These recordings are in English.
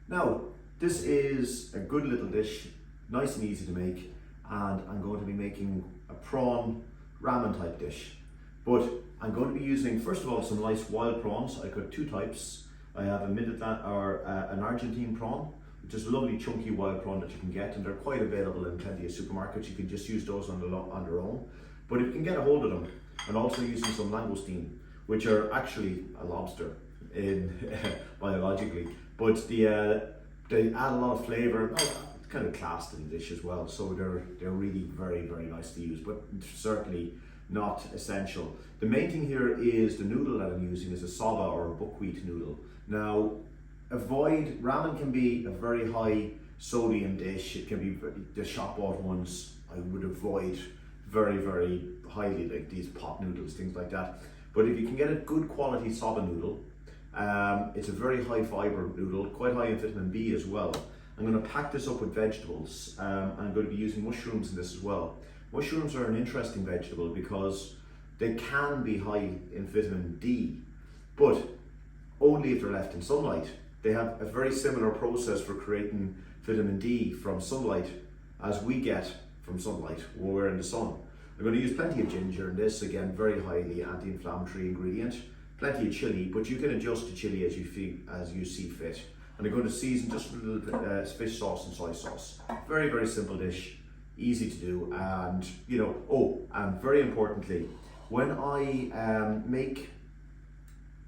Now, this is a good little dish, nice and easy to make, and I'm going to be making a prawn ramen type dish. But I'm going to be using, first of all, some nice wild prawns. I've got two types. I have an Argentine prawn, which is a lovely chunky wild prawn that you can get, and they're quite available in plenty of supermarkets. You can just use those on their own. But if you can get a hold of them, and also using some langoustine, which are actually a lobster biologically, but they add a lot of flavour. It's kind of class to the dish as well, so they're really very, very nice to use, but certainly not essential. The main thing here is the noodle that I'm using is a soba or a buckwheat noodle. Now, ramen can be a very high sodium dish. It can be the shop bought ones. I would avoid very, very highly, like these pot noodles, things like that. But if you can get a good quality soba noodle, it's a very high fiber noodle, quite high in vitamin B as well. I'm going to pack this up with vegetables. I'm going to be using mushrooms in this as well. Mushrooms are an interesting vegetable because they can be high in vitamin D, but only if they're left in sunlight. They have a very similar process for creating vitamin D from sunlight as we get from sunlight when we're in the sun. I'm going to use plenty of ginger in this, again, very highly anti-inflammatory ingredient. Plenty of chili, but you can adjust the chili as you see fit. And I'm going to season just a little bit fish sauce and soy sauce. Very, very simple dish, easy to do, and and very importantly, when I make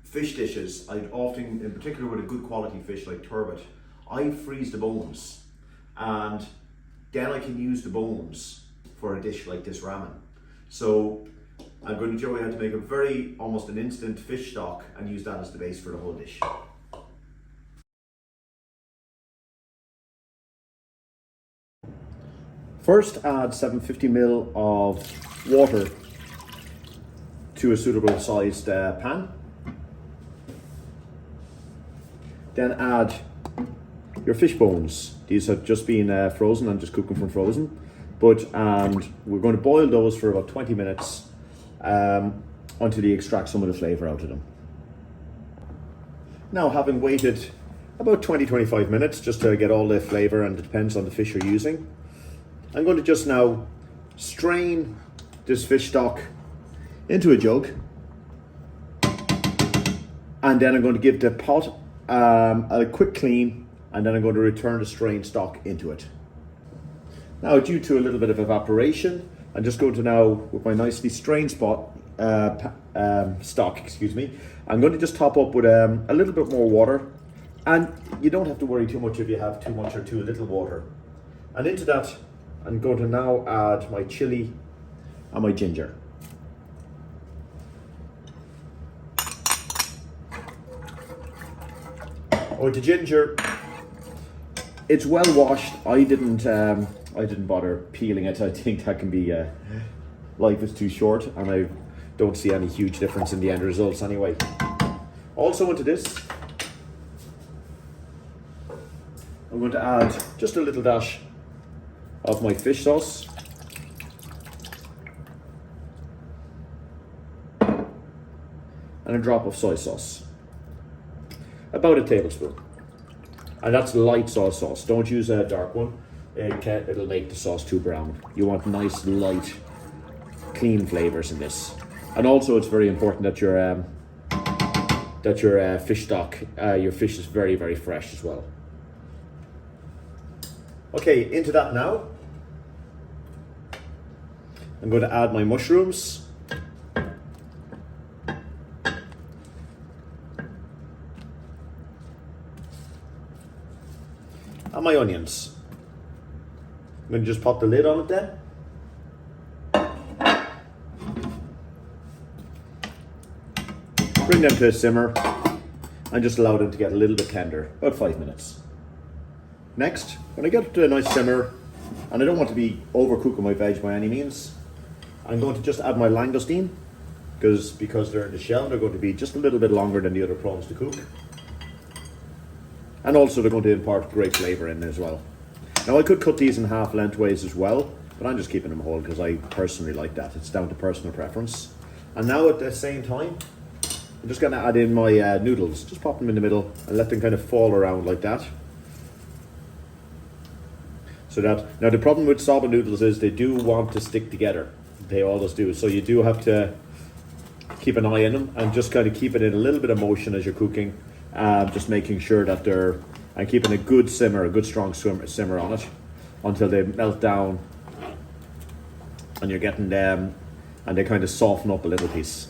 fish dishes, I often, in particular with a good quality fish like turbot, I freeze the bones, and then I can use the bones for a dish like this ramen. So I'm going to show you how to make almost an instant fish stock and use that as the base for the whole dish. First, add 750 ml of water to a suitable sized pan. Then add your fish bones. These have just been frozen. I'm just cooking from frozen. And we're going to boil those for about 20 minutes until you extract some of the flavour out of them. Now, having waited about 20-25 minutes just to get all the flavour, and it depends on the fish you're using, I'm going to just now strain this fish stock into a jug, and then I'm going to give the pot a quick clean, and then I'm going to return the strained stock into it. Now, due to a little bit of evaporation, I'm just going to now, with my nicely strained stock, I'm going to just top up with a little bit more water, and you don't have to worry too much if you have too much or too little water. And into that, I'm going to now add my chili and my ginger. With the ginger, it's well washed. I didn't bother peeling it. I think that can be life is too short, and I don't see any huge difference in the end results anyway. Also into this, I'm going to add just a little dash of my fish sauce, and a drop of soy sauce, about a tablespoon, and that's light soy sauce. Don't use a dark one. It'll make the sauce too brown. You want nice, light, clean flavors in this. And also, it's very important that your fish stock, your fish is very, very fresh as well. Okay, into that now, I'm going to add my mushrooms. And my onions. I'm going to just pop the lid on it then. Bring them to a simmer and just allow them to get a little bit tender, about 5 minutes. Next, when I get to a nice simmer, and I don't want to be overcooking my veg by any means, I'm going to just add my langoustine, because they're in the shell, they're going to be just a little bit longer than the other prawns to cook. And also they're going to impart great flavour in as well. Now, I could cut these in half lengthways as well, but I'm just keeping them whole because I personally like that. It's down to personal preference. And now at the same time, I'm just going to add in my noodles. Just pop them in the middle and let them kind of fall around like that. So that, now the problem with soba noodles is they do want to stick together. They always do. So you do have to keep an eye in them and just kind of keep it in a little bit of motion as you're cooking. Just making sure that they're, and keeping a good simmer, a good strong simmer on it until they melt down and you're getting them and they kind of soften up a little piece.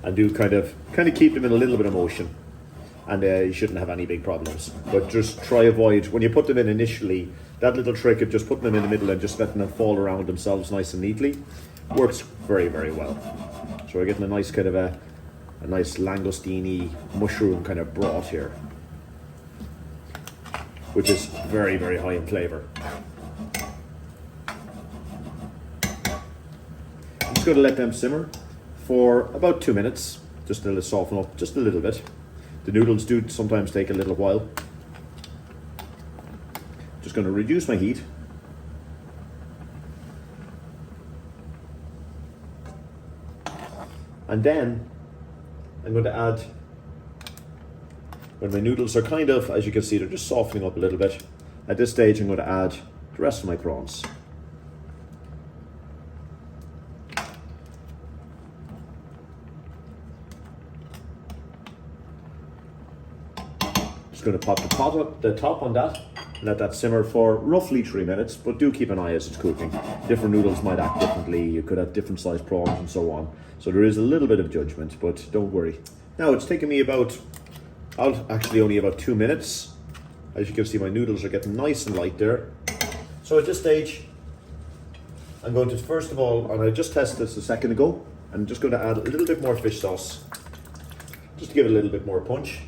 And do kind of keep them in a little bit of motion, and you shouldn't have any big problems. But just try avoid, when you put them in initially, that little trick of just putting them in the middle and just letting them fall around themselves nice and neatly works very, very well. So we're getting a nice kind of a nice langoustine-y mushroom kind of broth here, which is very, very high in flavour. I'm just going to let them simmer for about 2 minutes, just to soften up just a little bit. The noodles do sometimes take a little while. Just going to reduce my heat. And then I'm going to add, when my noodles are kind of, as you can see, they're just softening up a little bit. At this stage, I'm going to add the rest of my prawns. Just going to pop the top on that, let that simmer for roughly 3 minutes, but do keep an eye as it's cooking. Different noodles might act differently, you could have different sized prawns and so on. So there is a little bit of judgment, but don't worry. Now it's taken me actually only about 2 minutes. As you can see, my noodles are getting nice and light there. So at this stage, I'm going to, first of all, and I just tested this a second ago, I'm just going to add a little bit more fish sauce, just to give it a little bit more punch,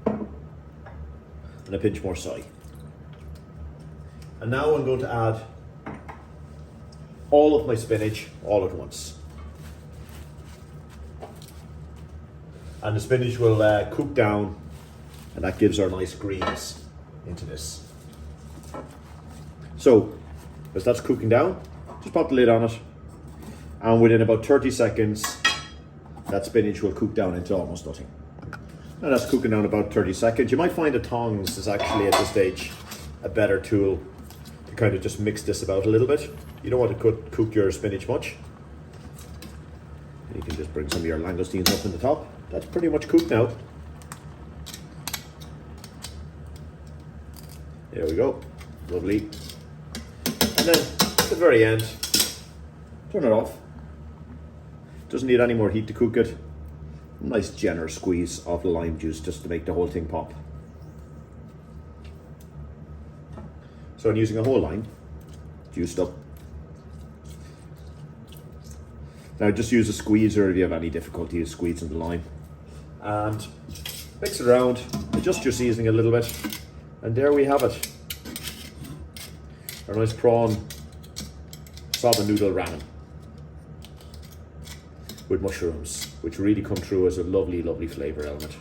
and a pinch more soy. And now I'm going to add all of my spinach all at once. And the spinach will cook down, and that gives our nice greens into this. So, as that's cooking down, just pop the lid on it, and within about 30 seconds, that spinach will cook down into almost nothing. And that's cooking down about 30 seconds. You might find the tongs is actually at this stage a better tool to kind of just mix this about a little bit. You don't want to cook your spinach much. And you can just bring some of your langoustines up in the top. That's pretty much cooked now. There we go, lovely. And then at the very end, turn it off. Doesn't need any more heat to cook it. Nice generous squeeze of the lime juice just to make the whole thing pop. So I'm using a whole lime, juiced up. Now just use a squeezer if you have any difficulty squeezing the lime. And mix it around, adjust your seasoning a little bit, and there we have it. Our nice prawn soba noodle ramen with mushrooms, which really come through as a lovely, lovely flavour element.